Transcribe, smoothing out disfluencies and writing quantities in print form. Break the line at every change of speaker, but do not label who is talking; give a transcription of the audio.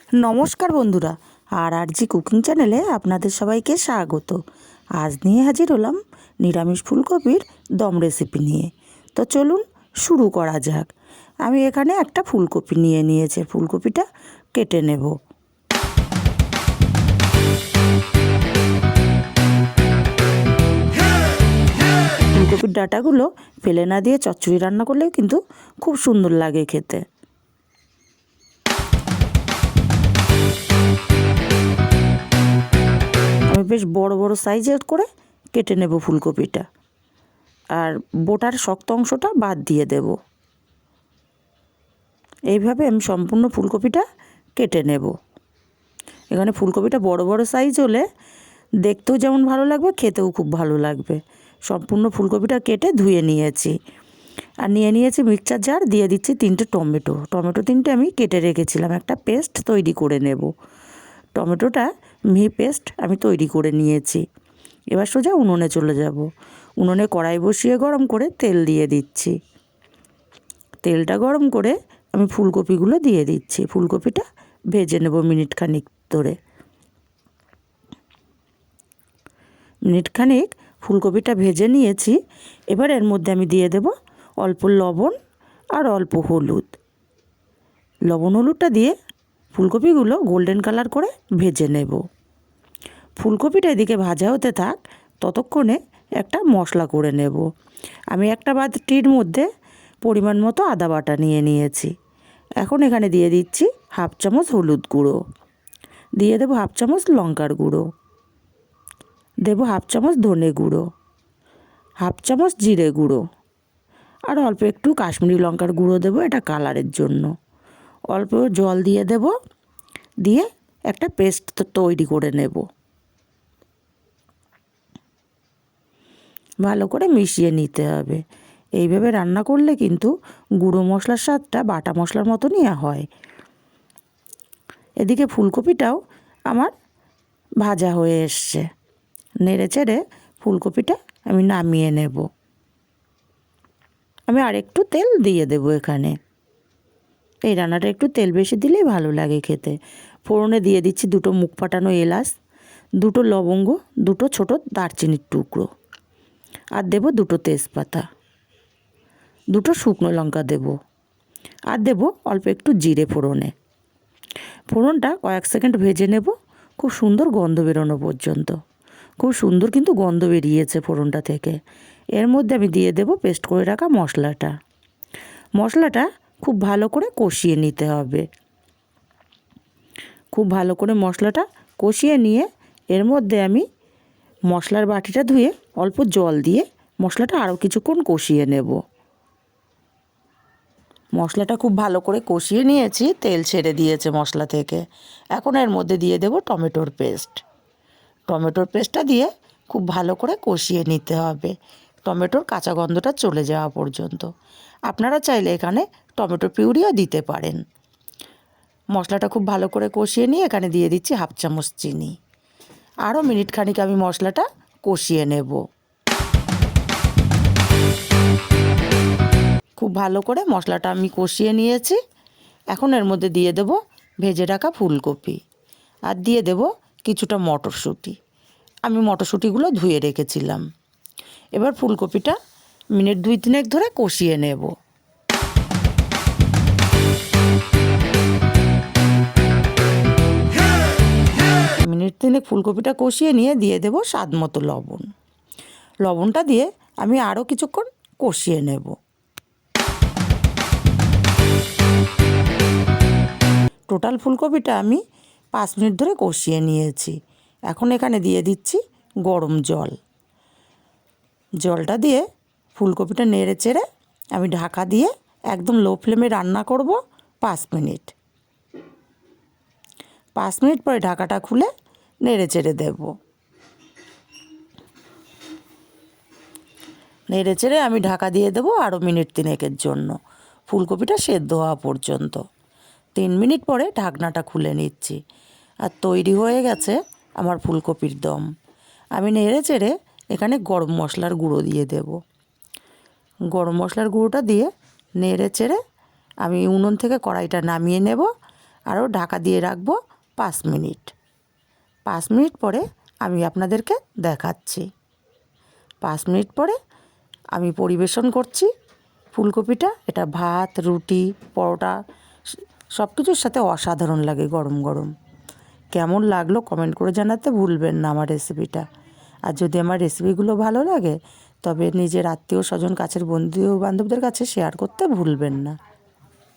নমস্কার বন্ধুরা, আর জি কুকিং চ্যানেলে আপনাদের সবাইকে স্বাগত। আজ নিয়ে হাজির হলাম নিরামিষ ফুলকপির দম রেসিপি নিয়ে। তো চলুন শুরু করা যাক। আমি এখানে একটা ফুলকপি নিয়ে নিয়েছি, ফুলকপিটা কেটে নেব। ফুলকপির ডাঁটাগুলো ফেলে না দিয়ে চচ্চড়ি রান্না করলেও কিন্তু খুব সুন্দর লাগে খেতে। আমি বেশ বড় বড় সাইজের করে কেটে নেব ফুলকপিটা, আর বোটার শক্ত অংশটা বাদ দিয়ে দেব। এইভাবে আমি সম্পূর্ণ ফুলকপিটা কেটে নেব। এখানে ফুলকপিটা বড় বড় সাইজ হলে দেখতেও যেমন ভালো লাগবে, খেতেও খুব ভালো লাগবে। সম্পূর্ণ ফুলকপিটা কেটে ধুয়ে নিয়েছি, আর নিয়ে নিয়েছি মিক্সচার জার। দিয়ে দিচ্ছি 3টে টমেটো। 3টে আমি কেটে রেখেছিলাম, একটা পেস্ট তৈরি করে নেব। টমেটোটা মিহি পেস্ট আমি তৈরি করে নিয়েছি। এবার সোজা উনুনে চলে যাব। উনুনে কড়াই বসিয়ে গরম করে তেল দিয়ে দিচ্ছি। তেলটা গরম করে আমি ফুলকপিগুলো দিয়ে দিচ্ছি। ফুলকপিটা ভেজে নেব মিনিট খানিক ধরে। মিনিট খানিক ফুলকপিটা ভেজে নিয়েছি। এবার এর মধ্যে আমি দিয়ে দেব অল্প লবণ আর অল্প হলুদ। লবণ হলুদটা দিয়ে ফুলকপিগুলো গোল্ডেন কালার করে ভেজে নেব। ফুলকপিটা এদিকে ভাজা হতে থাক, ততক্ষণে একটা মশলা করে নেব। আমি একটা বাটির মধ্যে পরিমাণ মতো আদা বাটা নিয়ে নিয়েছি। এখন এখানে দিয়ে দিচ্ছি হাফ চামচ হলুদ গুঁড়ো, দিয়ে দেবো হাফ চামচ লঙ্কার গুঁড়ো, দেবো হাফ চামচ ধনে গুঁড়ো, হাফ চামচ জিরে গুঁড়ো, আর অল্প একটু কাশ্মীরি লঙ্কার গুঁড়ো দেবো, এটা কালারের জন্য। অল্প জল দিয়ে দেব, দিয়ে একটা পেস্ট তৈরি করে নেব। ভালো করে মিশিয়ে নিতে হবে। এইভাবে রান্না করলে কিন্তু গুঁড়ো মশলার স্বাদটা বাটা মশলার মতনই হয়। এদিকে ফুলকপিটাও আমার ভাজা হয়ে এসছে। নেড়ে চেড়ে ফুলকপিটা আমি নামিয়ে নেব। আমি আর একটু তেল দিয়ে দেব এখানে। এই রান্নাটা একটু তেল বেশি দিলেই ভালো লাগে খেতে। ফোড়নে দিয়ে দিচ্ছি 2টো মুখ ফাটানো এলাচ, 2টো লবঙ্গ, 2টো ছোটো দারচিনির টুকরো, আর দেবো 2টো তেজপাতা, 2টো শুকনো লঙ্কা দেব, আর দেব অল্প একটু জিরে ফোড়নে। ফোড়নটা কয়েক সেকেন্ড ভেজে নেব, খুব সুন্দর গন্ধ বেরোনো পর্যন্ত। খুব সুন্দর কিন্তু গন্ধ বেরিয়েছে ফোড়নটা থেকে। এর মধ্যে আমি দিয়ে দেব পেস্ট করে রাখা মশলাটা। মশলাটা খুব ভালো করে কষিয়ে নিতে হবে। খুব ভালো করে মশলাটা কষিয়ে নিয়ে এর মধ্যে আমি মশলার বাটিটা ধুয়ে অল্প জল দিয়ে মশলাটা আরও কিছুক্ষণ কষিয়ে নেব। মশলাটা খুব ভালো করে কষিয়ে নিয়েছি, তেল ছেড়ে দিয়েছে মশলা থেকে। এখন এর মধ্যে দিয়ে দেব টমেটোর পেস্ট। টমেটোর পেস্টটা দিয়ে খুব ভালো করে কষিয়ে নিতে হবে, টমেটোর কাঁচা গন্ধটা চলে যাওয়া পর্যন্ত। আপনারা চাইলে এখানে টমেটো পিউরিও দিতে পারেন। মশলাটা খুব ভালো করে কষিয়ে নিয়ে এখানে দিয়ে দিচ্ছি হাফ চামচ চিনি। আরও মিনিট খানিক আমি মশলাটা কষিয়ে নেব। খুব ভালো করে মশলাটা আমি কষিয়ে নিয়েছি। এখন এর মধ্যে দিয়ে দেব ভেজে রাখা ফুলকপি, আর দিয়ে দেব কিছুটা মটরশুঁটি। আমি মটরশুঁটিগুলো ধুয়ে রেখেছিলাম। এবার ফুলকপিটা মিনিট 2-3 ধরে কষিয়ে নেব। মিনিট 3 ফুলকপিটা কষিয়ে নিয়ে দিয়ে দেব স্বাদ মতো লবণ। লবণটা দিয়ে আমি আরও কিছুক্ষণ কষিয়ে নেব। টোটাল ফুলকপিটা আমি 5 মিনিট ধরে কষিয়ে নিয়েছি। এখন এখানে দিয়ে দিচ্ছি গরম জল। জলটা দিয়ে ফুলকপিটা নেড়ে চেড়ে আমি ঢাকা দিয়ে একদম লো ফ্লেমে রান্না করব 5 মিনিট। 5 মিনিট পরে ঢাকাটা খুলে নেড়ে চেড়ে দেব। নেড়ে চেড়ে আমি ঢাকা দিয়ে দেবো আরও মিনিট 3 জন্য, ফুলকপিটা সেদ্ধ হওয়া পর্যন্ত। 3 মিনিট পরে ঢাকনাটা খুলে নিচ্ছি, আর তৈরি হয়ে গেছে আমার ফুলকপির দম। আমি নেড়ে চেড়ে এখানে গরম মশলার গুঁড়ো দিয়ে দেব। গরম মশলার গুঁড়োটা দিয়ে নেড়ে চেড়ে আমি উনুন থেকে কড়াইটা নামিয়ে নেব, আরও ঢাকা দিয়ে রাখবো 5 মিনিট। 5 মিনিট পরে আমি আপনাদেরকে দেখাচ্ছি। 5 মিনিট পরে আমি পরিবেশন করছি ফুলকপিটা। এটা ভাত, রুটি, পরোটা সব কিছুর সাথে অসাধারণ লাগে গরম গরম। কেমন লাগলো কমেন্ট করে জানাতে ভুলবেন না আমার রেসিপিটা। আর যদি আমার রেসিপিগুলো ভালো লাগে তবে নিজের আত্মীয় স্বজন, কাছের বন্ধু বান্ধবদের কাছে শেয়ার করতে ভুলবেন না।